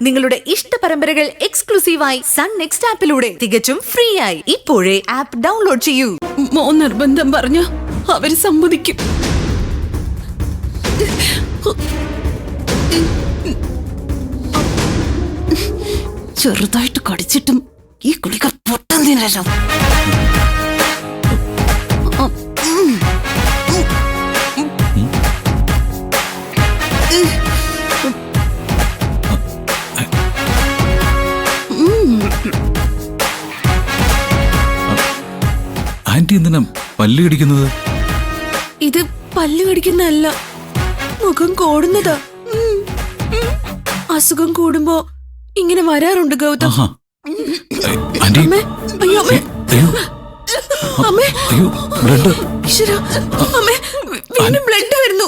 നിങ്ങളുടെ ഇഷ്ട പരമ്പരകൾ എക്സ്ക്ലൂസീവായി സൺ നെക്സ്റ്റ് ആപ്പിലൂടെ തികച്ചും ഫ്രീ ആയി ഇപ്പോഴേ ആപ്പ് ഡൗൺലോഡ് ചെയ്യൂ. മോൻ നിർബന്ധം പറഞ്ഞ അവര് സമ്മതിക്കും. ചെറുതായിട്ട് കടിച്ചിട്ടും ഈ ഗുളിക പൊട്ടുന്നതിനല്ലോ. ആന്റി എന്തിനാ പല്ല് കടിക്കുന്നത്? ഇത് പല്ല് കടിക്കുന്നതല്ല, മുഖം കോടുന്നതാ. അസുഖം കൂടുമ്പോ ഇങ്ങനെ വരാറുണ്ട് ഗൗതം. ആന്റി അമ്മേ, അയ്യോ അമ്മേ, അമ്മേ, അയ്യോ ബ്ലഡ്. ഈശ്വരാ, അമ്മേ, വീണ്ടും ബ്ലഡ് വരുന്നു.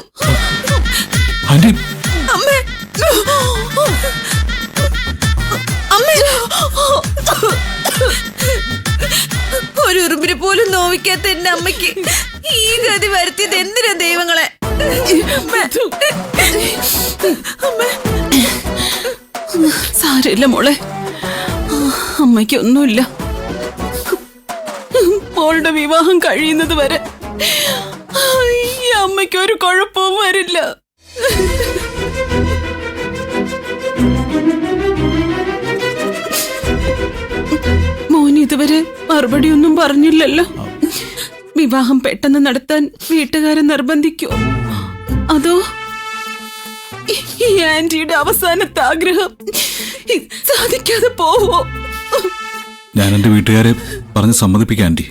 ആന്റി അമ്മേ, അമ്മേ, ഒരു ഉറുമ്പിനെ പോലും നോവിക്കാത്ത എന്റെ അമ്മയ്ക്ക് ഈ ഗതി വരുത്തിയത് എന്തിനാ ദൈവങ്ങളെ? സാരമില്ല മോളെ, അമ്മയ്ക്ക് ഒന്നുമില്ല. മോളുടെ വിവാഹം കഴിയുന്നത് വരെ ഈ അമ്മയ്ക്ക് ഒരു കുഴപ്പവും വരില്ല. മോൻ ഇതുവരെ മറുപടിയൊന്നും പറഞ്ഞില്ലല്ലോ. വിവാഹം പെട്ടെന്ന് നടത്താൻ വീട്ടുകാരെ നിർബന്ധിക്കോ, അതോ ഈ ആന്റിയുടെ അവസാനത്തെ ആഗ്രഹം സാധിക്കാതെ പോവോ? ഞാൻ എന്റെ വീട്ടുകാരെ പറഞ്ഞ് സമ്മതിപ്പിക്കാം ആന്റി.